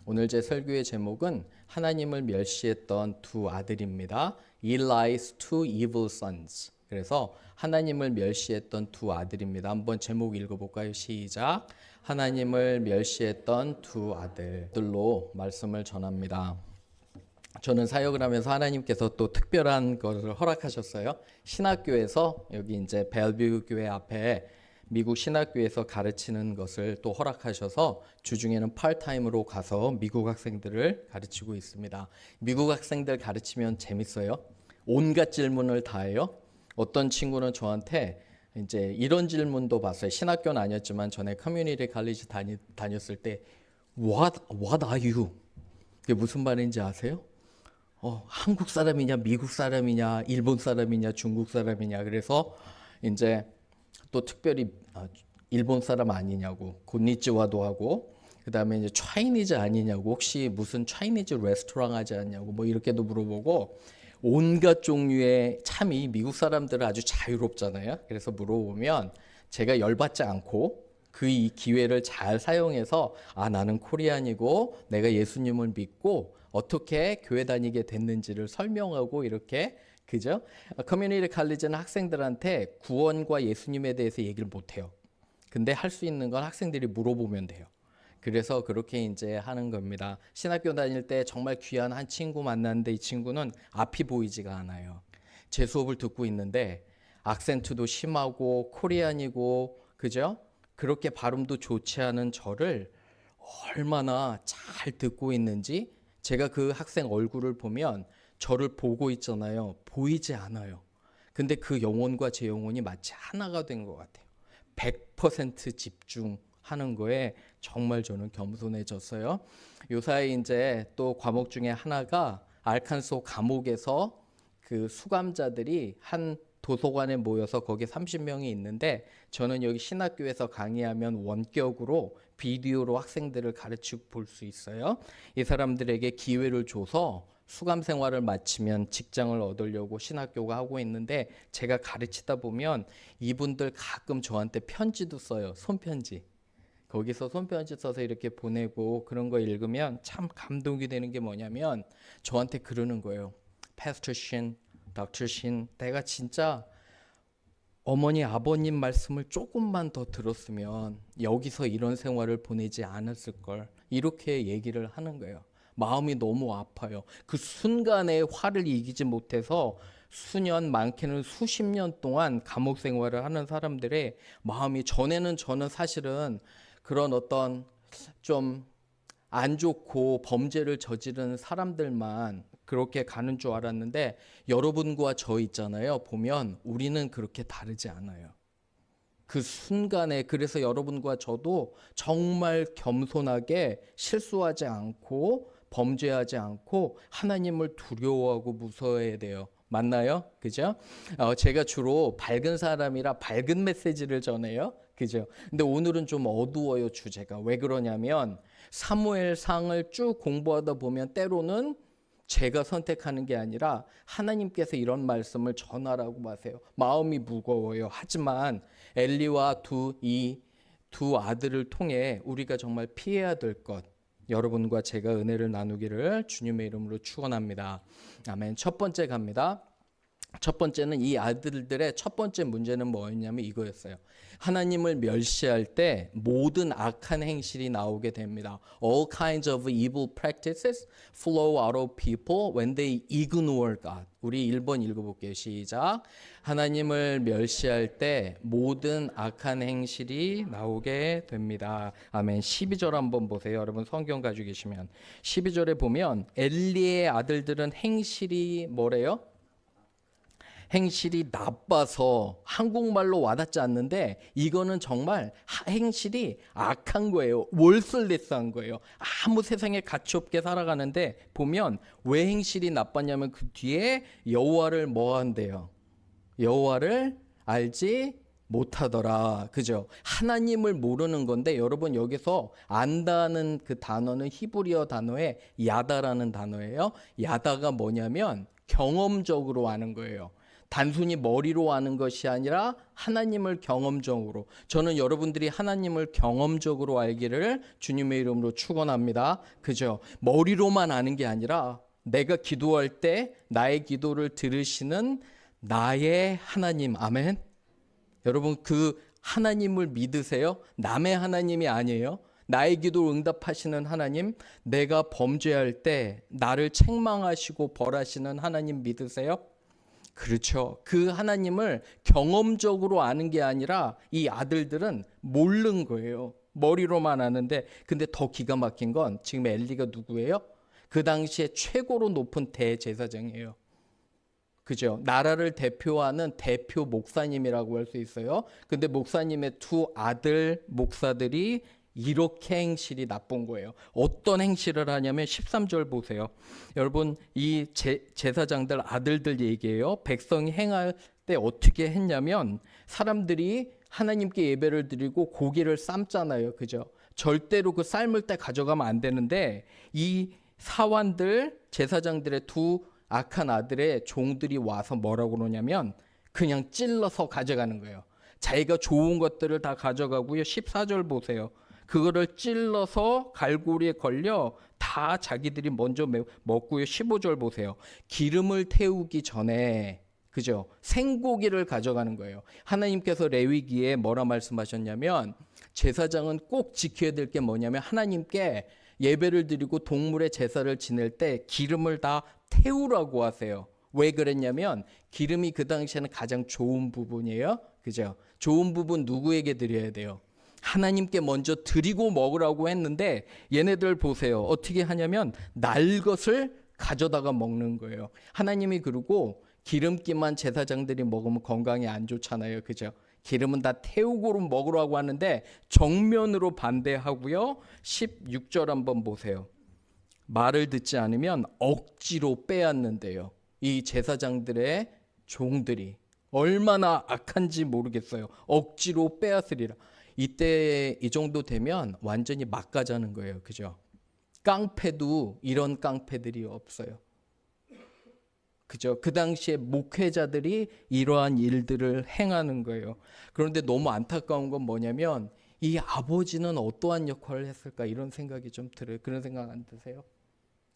오늘 제 설교의 제목은 하나님을 멸시했던 두 아들입니다. Eli's two evil sons. 그래서 하나님을 멸시했던 두 아들입니다. 한번 제목 읽어볼까요? 시작. 하나님을 멸시했던 두 아들들로 말씀을 전합니다. 저는 사역을 하면서 하나님께서 또 특별한 것을 허락하셨어요. 신학교에서 여기 이제 벨뷰 교회 앞에 미국 신학교에서 가르치는 것을 또 허락하셔서 주중에는 파트타임으로 가서 미국 학생들을 가르치고 있습니다. 미국 학생들 가르치면 재밌어요. 온갖 질문을 다 해요. 어떤 친구는 저한테 이제 이런 질문도 봤어요. 신학교는 아니었지만 전에 커뮤니티 칼리지 다녔을 때 What are you? 그게 무슨 말인지 아세요? 한국 사람이냐, 미국 사람이냐, 일본 사람이냐, 중국 사람이냐. 그래서 이제 또 특별히 일본 사람 아니냐고, 곤니찌와도 하고, 그 다음에 이제 차이니즈 아니냐고, 혹시 무슨 차이니즈 레스토랑 하지 않냐고, 뭐 이렇게도 물어보고, 온갖 종류의 참이 미국 사람들은 아주 자유롭잖아요. 그래서 물어보면 제가 열받지 않고 그 이 기회를 잘 사용해서 나는 코리안이고 내가 예수님을 믿고 어떻게 교회 다니게 됐는지를 설명하고 이렇게 그죠? 커뮤니티 칼리지는 학생들한테 구원과 예수님에 대해서 얘기를 못 해요. 근데 할 수 있는 건 학생들이 물어보면 돼요. 그래서 그렇게 이제 하는 겁니다. 신학교 다닐 때 정말 귀한 한 친구 만났는데 이 친구는 앞이 보이지가 않아요. 제 수업을 듣고 있는데 악센트도 심하고 코리안이고 그죠? 그렇게 발음도 좋지 않은 저를 얼마나 잘 듣고 있는지 제가 그 학생 얼굴을 보면 저를 보고 있잖아요. 보이지 않아요. 근데 그 영혼과 제 영혼이 마치 하나가 된 것 같아요. 100% 집중하는 거에 정말 저는 겸손해졌어요. 요사이 이제 또 과목 중에 하나가 알칸소 감옥에서 그 수감자들이 한 도서관에 모여서 거기 30명이 있는데 저는 여기 신학교에서 강의하면 원격으로 비디오로 학생들을 가르치고 볼 수 있어요. 이 사람들에게 기회를 줘서 수감 생활을 마치면 직장을 얻으려고 신학교가 하고 있는데 제가 가르치다 보면 이분들 가끔 저한테 편지도 써요. 손편지. 거기서 손편지 써서 이렇게 보내고 그런 거 읽으면 참 감동이 되는 게 뭐냐면 저한테 그러는 거예요. Pastor Shin, Dr. Shin, 내가 진짜 어머니 아버님 말씀을 조금만 더 들었으면 여기서 이런 생활을 보내지 않았을 걸 이렇게 얘기를 하는 거예요. 마음이 너무 아파요. 그 순간에 화를 이기지 못해서 수년 많게는 수십 년 동안 감옥 생활을 하는 사람들의 마음이 전에는 저는 사실은 그런 어떤 좀 안 좋고 범죄를 저지른 사람들만 그렇게 가는 줄 알았는데 여러분과 저 있잖아요. 보면 우리는 그렇게 다르지 않아요. 그 순간에 그래서 여러분과 저도 정말 겸손하게 실수하지 않고 범죄하지 않고 하나님을 두려워하고 무서워해야 돼요. 맞나요? 그죠? 제가 주로 밝은 사람이라 밝은 메시지를 전해요. 그죠? 근데 오늘은 좀 어두워요, 주제가. 왜 그러냐면 사무엘상을 쭉 공부하다 보면 때로는 제가 선택하는 게 아니라 하나님께서 이런 말씀을 전하라고 하세요. 마음이 무거워요. 하지만 엘리와 두 아들을 통해 우리가 정말 피해야 될 것 여러분과 제가 은혜를 나누기를 주님의 이름으로 축원합니다. 아멘. 첫 번째 갑니다. 첫 번째는 이 아들들의 첫 번째 문제는 뭐였냐면 이거였어요. 하나님을 멸시할 때 모든 악한 행실이 나오게 됩니다. All kinds of evil practices flow out of people when they ignore God. 우리 1번 읽어볼게요. 시작. 하나님을 멸시할 때 모든 악한 행실이 나오게 됩니다. 아멘. 12절 한번 보세요. 여러분 성경 가지고 계시면 12절에 보면 엘리의 아들들은 행실이 뭐래요? 행실이 나빠서 한국말로 와닿지 않는데 이거는 정말 행실이 악한 거예요. 월설레스한 거예요. 아무 세상에 가치 없게 살아가는데 보면 왜 행실이 나빴냐면 그 뒤에 여호와를 뭐 한대요? 여호와를 알지 못하더라. 그죠? 하나님을 모르는 건데 여러분 여기서 안다는 그 단어는 히브리어 단어의 야다라는 단어예요. 야다가 뭐냐면 경험적으로 아는 거예요. 단순히 머리로 아는 것이 아니라 하나님을 경험적으로. 저는 여러분들이 하나님을 경험적으로 알기를 주님의 이름으로 축원합니다. 그죠? 머리로만 아는 게 아니라 내가 기도할 때 나의 기도를 들으시는 나의 하나님. 아멘. 여러분 그 하나님을 믿으세요? 남의 하나님이 아니에요. 나의 기도 응답하시는 하나님, 내가 범죄할 때 나를 책망하시고 벌하시는 하나님 믿으세요? 그렇죠. 그 하나님을 경험적으로 아는 게 아니라 이 아들들은 모르는 거예요. 머리로만 아는데, 근데 더 기가 막힌 건 지금 엘리가 누구예요? 그 당시에 최고로 높은 대제사장이에요. 그죠? 나라를 대표하는 대표 목사님이라고 할 수 있어요. 근데 목사님의 두 아들 목사들이 이렇게 행실이 나쁜 거예요. 어떤 행실을 하냐면 13절 보세요. 여러분 이 제사장들 아들들 얘기예요. 백성이 행할 때 어떻게 했냐면 사람들이 하나님께 예배를 드리고 고기를 삶잖아요. 그죠? 절대로 그 삶을 때 가져가면 안 되는데 이 사환들 제사장들의 두 악한 아들의 종들이 와서 뭐라고 그러냐면 그냥 찔러서 가져가는 거예요. 자기가 좋은 것들을 다 가져가고요. 14절 보세요. 그거를 찔러서 갈고리에 걸려 다 자기들이 먼저 먹고요. 15절 보세요. 기름을 태우기 전에 그죠? 생고기를 가져가는 거예요. 하나님께서 레위기에 뭐라 말씀하셨냐면 제사장은 꼭 지켜야 될 게 뭐냐면 하나님께 예배를 드리고 동물의 제사를 지낼 때 기름을 다 태우라고 하세요. 왜 그랬냐면 기름이 그 당시에는 가장 좋은 부분이에요. 그죠? 좋은 부분 누구에게 드려야 돼요? 하나님께 먼저 드리고 먹으라고 했는데 얘네들 보세요. 어떻게 하냐면 날 것을 가져다가 먹는 거예요. 하나님이 그러고 기름기만 제사장들이 먹으면 건강에 안 좋잖아요. 그죠? 기름은 다 태우고 먹으라고 하는데 정면으로 반대하고요. 16절 한번 보세요. 말을 듣지 않으면 억지로 빼앗는데요. 이 제사장들의 종들이 얼마나 악한지 모르겠어요. 억지로 빼앗으리라. 이때 이 정도 되면 완전히 막가자는 거예요. 그죠? 깡패도 이런 깡패들이 없어요. 그죠? 그 당시에 목회자들이 이러한 일들을 행하는 거예요. 그런데 너무 안타까운 건 뭐냐면 이 아버지는 어떠한 역할을 했을까 이런 생각이 좀 들어요. 그런 생각 안 드세요?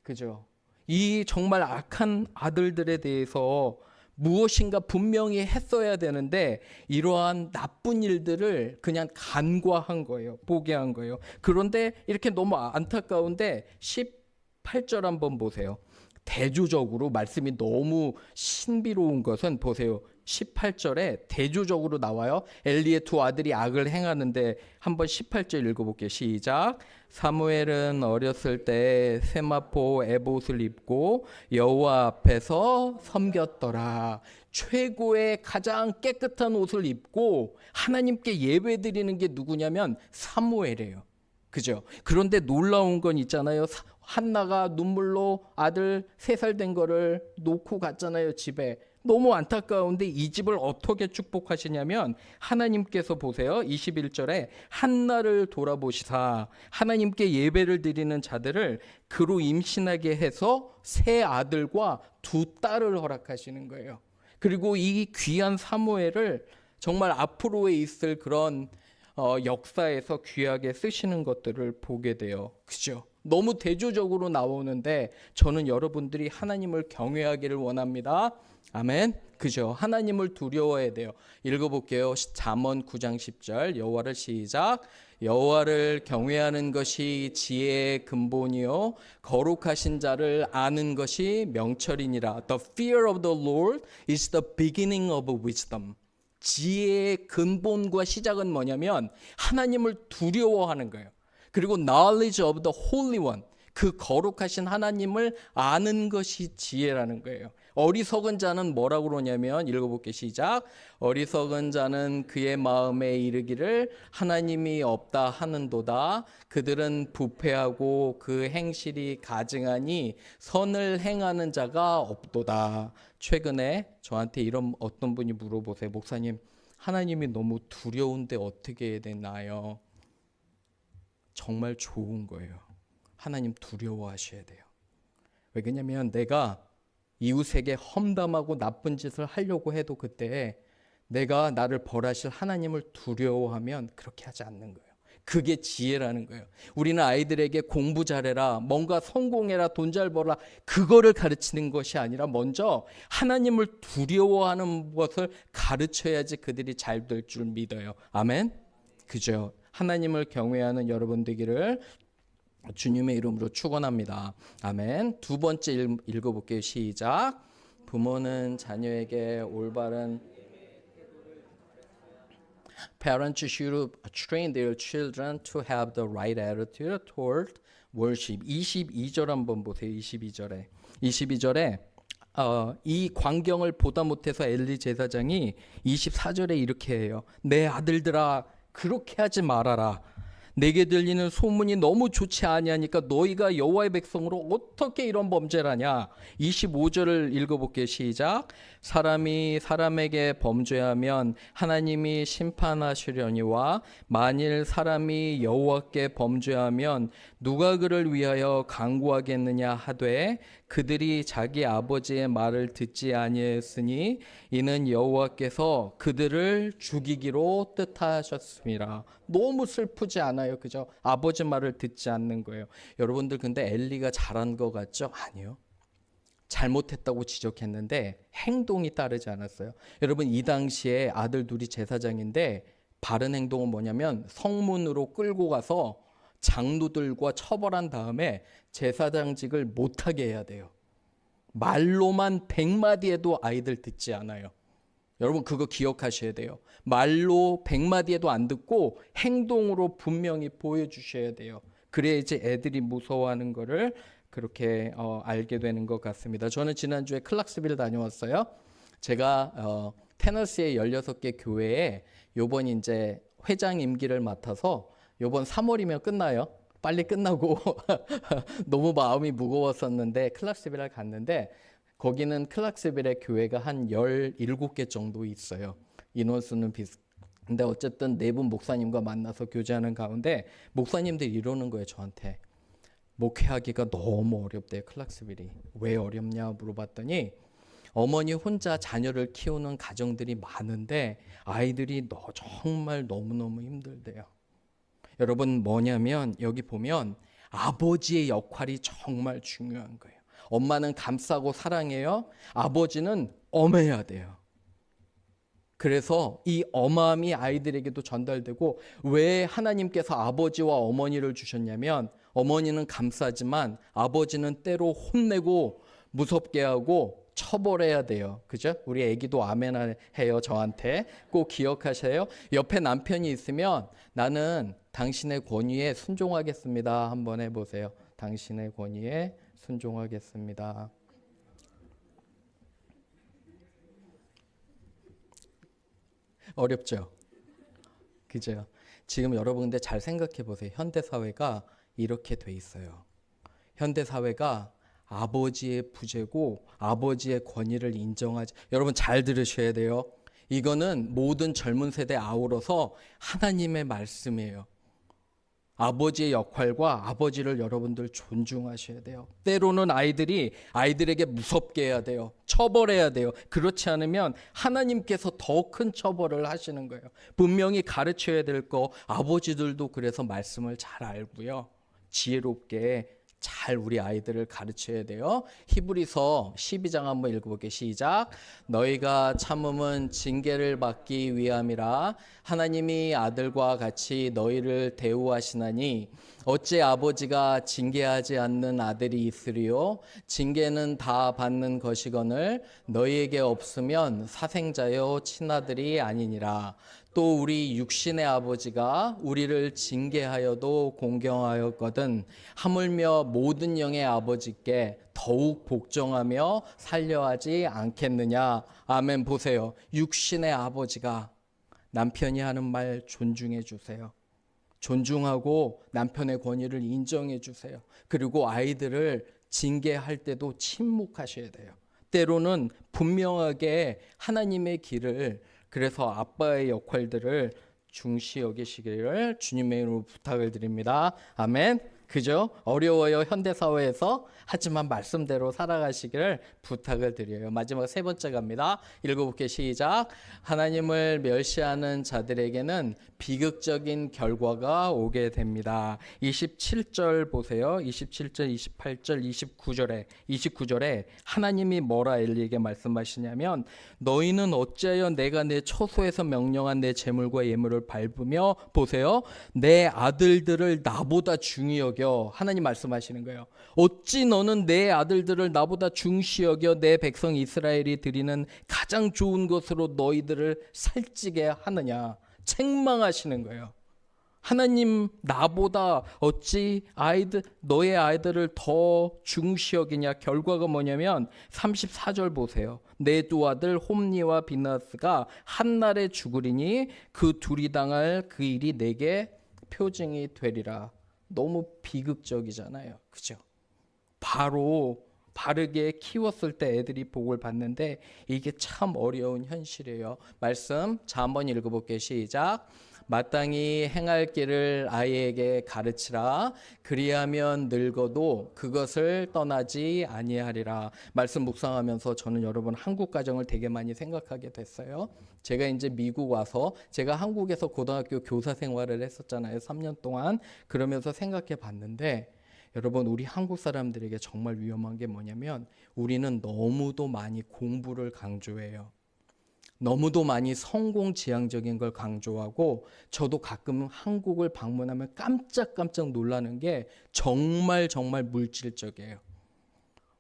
그죠? 이 정말 악한 아들들에 대해서 무엇인가 분명히 했어야 되는데 이러한 나쁜 일들을 그냥 간과한 거예요. 보게 한 거예요. 그런데 이렇게 너무 안타까운데 18절 한번 보세요. 대조적으로 말씀이 너무 신비로운 것은 보세요. 18절에 대조적으로 나와요. 엘리의 두 아들이 악을 행하는데 한번 18절 읽어볼게요. 시작. 사무엘은 어렸을 때 세마포 에봇을 입고 여호와 앞에서 섬겼더라. 최고의 가장 깨끗한 옷을 입고 하나님께 예배드리는 게 누구냐면 사무엘이에요. 그죠? 그런데 놀라운 건 있잖아요. 한나가 눈물로 아들 3살 된 거를 놓고 갔잖아요, 집에. 너무 안타까운데 이 집을 어떻게 축복하시냐면 하나님께서 보세요. 21절에 한나를 돌아보시사 하나님께 예배를 드리는 자들을 그로 임신하게 해서 3 아들과 2 딸을 허락하시는 거예요. 그리고 이 귀한 사무엘을 정말 앞으로에 있을 그런 역사에서 귀하게 쓰시는 것들을 보게 돼요. 그죠? 너무 대조적으로 나오는데 저는 여러분들이 하나님을 경외하기를 원합니다. 아멘. 그죠? 하나님을 두려워해야 돼요. 읽어볼게요. 잠언 9장 10절 여호와를 시작. 여호와를 경외하는 것이 지혜의 근본이요 거룩하신 자를 아는 것이 명철이니라. The fear of the Lord is the beginning of wisdom. 지혜의 근본과 시작은 뭐냐면 하나님을 두려워하는 거예요. 그리고 knowledge of the Holy One, 그 거룩하신 하나님을 아는 것이 지혜라는 거예요. 어리석은 자는 뭐라고 그러냐면 읽어볼게요. 시작. 어리석은 자는 그의 마음에 이르기를 하나님이 없다 하는도다. 그들은 부패하고 그 행실이 가증하니 선을 행하는 자가 없도다. 최근에 저한테 이런 어떤 분이 물어보세요. 목사님, 하나님이 너무 두려운데 어떻게 해야 되나요? 정말 좋은 거예요. 하나님 두려워하셔야 돼요. 왜냐면 내가 이웃에게 험담하고 나쁜 짓을 하려고 해도 그때 내가 나를 벌하실 하나님을 두려워하면 그렇게 하지 않는 거예요. 그게 지혜라는 거예요. 우리는 아이들에게 공부 잘해라, 뭔가 성공해라, 돈 잘 벌라, 그거를 가르치는 것이 아니라 먼저 하나님을 두려워하는 것을 가르쳐야지 그들이 잘 될 줄 믿어요. 아멘? 그죠? 하나님을 경외하는 여러분 되기를 주님의 이름으로 축원합니다. 아멘. 두 번째 읽어볼게요. 시작. 부모는 자녀에게 올바른 Parents should train their children to have the right attitude toward worship. 22절 한번 보세요. 22절에 이 광경을 보다 못해서 엘리 제사장이 24절에 이렇게 해요. 내 아들들아 그렇게 하지 말아라. 내게 들리는 소문이 너무 좋지 아니하니까 너희가 여호와의 백성으로 어떻게 이런 범죄를 하냐. 25절을 읽어볼게요. 시작. 사람이 사람에게 범죄하면 하나님이 심판하시려니와 만일 사람이 여호와께 범죄하면 누가 그를 위하여 강구하겠느냐 하되 그들이 자기 아버지의 말을 듣지 아니했으니 이는 여호와께서 그들을 죽이기로 뜻하셨습니다. 너무 슬프지 않아요? 그죠? 아버지 말을 듣지 않는 거예요. 여러분들 근데 엘리가 잘한 것 같죠? 아니요. 잘못했다고 지적했는데 행동이 따르지 않았어요. 여러분 이 당시에 아들 둘이 제사장인데 바른 행동은 뭐냐면 성문으로 끌고 가서 장로들과 처벌한 다음에 제사장직을 못하게 해야 돼요. 말로만 100마디 해도 아이들 듣지 않아요. 여러분 그거 기억하셔야 돼요. 말로 100마디 해도 안 듣고 행동으로 분명히 보여주셔야 돼요. 그래야 이제 애들이 무서워하는 거를 그렇게 알게 되는 것 같습니다. 저는 지난주에 클락스빌 다녀왔어요. 제가 테너시의 16개 교회에 요번 이제 회장 임기를 맡아서 요번 3월이면 끝나요. 빨리 끝나고 너무 마음이 무거웠었는데 클락스빌을 갔는데 거기는 클락스빌의 교회가 한 17개 정도 있어요. 인원수는 근데 어쨌든 네 분 목사님과 만나서 교제하는 가운데 목사님들이 이러는 거예요. 저한테. 목회하기가 너무 어렵대요. 클락스빌이. 왜 어렵냐 물어봤더니 어머니 혼자 자녀를 키우는 가정들이 많은데 아이들이 정말 너무너무 힘들대요. 여러분 뭐냐면 여기 보면 아버지의 역할이 정말 중요한 거예요. 엄마는 감싸고 사랑해요. 아버지는 엄해야 돼요. 그래서 이 엄함이 아이들에게도 전달되고 왜 하나님께서 아버지와 어머니를 주셨냐면 어머니는 감싸지만 아버지는 때로 혼내고 무섭게 하고 처벌해야 돼요. 그죠? 우리 애기도 아멘 해요. 저한테 꼭 기억하세요. 옆에 남편이 있으면 나는 당신의 권위에 순종하겠습니다. 한번 해보세요. 당신의 권위에 순종하겠습니다. 어렵죠? 그죠? 지금 여러분 근데 잘 생각해 보세요. 현대 사회가 이렇게 돼 있어요. 현대 사회가 아버지의 부재고 아버지의 권위를 인정하지. 여러분 잘 들으셔야 돼요. 이거는 모든 젊은 세대 아우러서 하나님의 말씀이에요. 아버지의 역할과 아버지를 여러분들 존중하셔야 돼요. 때로는 아이들에게 무섭게 해야 돼요. 처벌해야 돼요. 그렇지 않으면 하나님께서 더 큰 처벌을 하시는 거예요. 분명히 가르쳐야 될 거 아버지들도 그래서 말씀을 잘 알고요. 지혜롭게 잘 우리 아이들을 가르쳐야 돼요. 히브리서 12장 한번 읽어볼게요. 시작. 너희가 참음은 징계를 받기 위함이라 하나님이 아들과 같이 너희를 대우하시나니 어찌 아버지가 징계하지 않는 아들이 있으리요. 징계는 다 받는 것이거늘 너희에게 없으면 사생자여 친아들이 아니니라. 또 우리 육신의 아버지가 우리를 징계하여도 공경하였거든 하물며 모든 영의 아버지께 더욱 복종하며 살려하지 않겠느냐. 아멘. 보세요. 육신의 아버지가 남편이 하는 말 존중해 주세요. 존중하고 남편의 권위를 인정해 주세요. 그리고 아이들을 징계할 때도 침묵하셔야 돼요. 때로는 분명하게 하나님의 길을 그래서 아빠의 역할들을 중시 여기시기를 주님의 이름으로 부탁을 드립니다. 아멘. 그죠? 어려워요, 현대사회에서. 하지만 말씀대로 살아가시기를 부탁을 드려요. 마지막 세 번째 갑니다. 읽어볼게요. 시작. 하나님을 멸시하는 자들에게는 비극적인 결과가 오게 됩니다. 27절 보세요. 27절, 28절, 29절에 하나님이 뭐라 엘리에게 말씀하시냐면 너희는 어찌하여 내가 내 처소에서 명령한 내 재물과 예물을 밟으며 보세요. 내 아들들을 나보다 중히 여겨. 하나님 말씀하시는 거예요. 어찌 너는 내 아들들을 나보다 중시 여겨 내 백성 이스라엘이 드리는 가장 좋은 것으로 너희들을 살찌게 하느냐. 책망하시는 거예요. 하나님 나보다 어찌 너의 아이들을 더 중시 여기냐. 결과가 뭐냐면 34절 보세요. 내 두 아들 홈니와 비나스가 한날에 죽으리니 그 둘이 당할 그 일이 내게 표징이 되리라. 너무 비극적이잖아요. 그죠? 바로 바르게 키웠을 때 애들이 복을 받는데 이게 참 어려운 현실이에요. 말씀 자 한번 읽어볼게요. 시작. 마땅히 행할 길을 아이에게 가르치라. 그리하면 늙어도 그것을 떠나지 아니하리라. 말씀 묵상하면서 저는 여러분 한국 가정을 되게 많이 생각하게 됐어요. 제가 이제 미국 와서 제가 한국에서 고등학교 교사 생활을 했었잖아요. 3년 동안. 그러면서 생각해 봤는데 여러분 우리 한국 사람들에게 정말 위험한 게 뭐냐면 우리는 너무도 많이 공부를 강조해요. 너무도 많이 성공지향적인 걸 강조하고 저도 가끔 한국을 방문하면 깜짝깜짝 놀라는 게 정말 물질적이에요.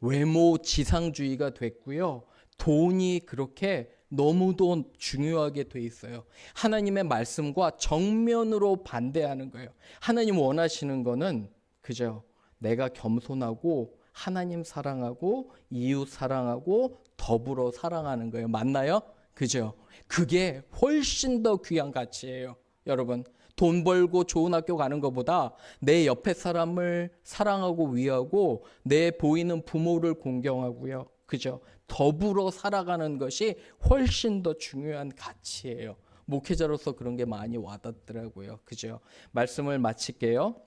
외모 지상주의가 됐고요. 돈이 그렇게 너무도 중요하게 돼 있어요. 하나님의 말씀과 정면으로 반대하는 거예요. 하나님 원하시는 거는 그죠? 내가 겸손하고 하나님 사랑하고 이웃 사랑하고 더불어 사랑하는 거예요. 맞나요? 그죠? 그게 훨씬 더 귀한 가치예요. 여러분 돈 벌고 좋은 학교 가는 것보다 내 옆에 사람을 사랑하고 위하고 내 보이는 부모를 공경하고요. 그죠? 더불어 살아가는 것이 훨씬 더 중요한 가치예요. 목회자로서 그런 게 많이 와닿더라고요. 그죠? 말씀을 마칠게요.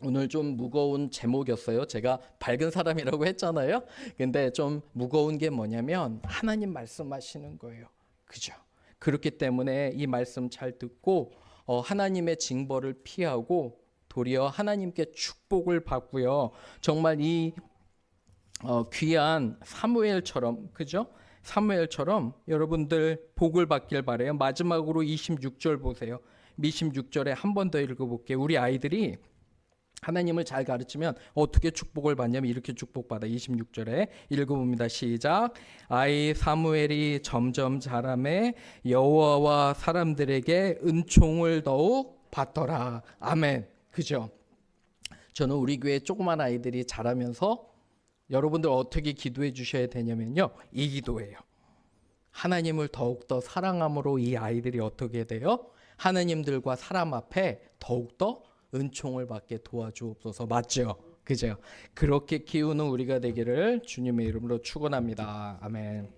오늘 좀 무거운 제목이었어요. 제가 밝은 사람이라고 했잖아요. 근데 좀 무거운 게 뭐냐면 하나님 말씀하시는 거예요. 그죠? 그렇기 때문에 이 말씀 잘 듣고 하나님의 징벌을 피하고 도리어 하나님께 축복을 받고요. 정말 이 귀한 사무엘처럼 그죠? 사무엘처럼 여러분들 복을 받길 바래요. 마지막으로 26절 보세요. 26절에 한 번 더 읽어볼게요. 우리 아이들이 하나님을 잘 가르치면 어떻게 축복을 받냐면 이렇게 축복받아. 26절에 읽어봅니다. 시작. 아이 사무엘이 점점 자라매 여호와와 사람들에게 은총을 더욱 받더라. 아멘. 그죠? 저는 우리 교회 조그만 아이들이 자라면서 여러분들 어떻게 기도해 주셔야 되냐면요. 이 기도예요. 하나님을 더욱더 사랑함으로 이 아이들이 어떻게 돼요? 하나님들과 사람 앞에 더욱더 은총을 받게 도와주옵소서. 맞죠? 그죠? 그렇게 키우는 우리가 되기를 주님의 이름으로 축원합니다. 아멘.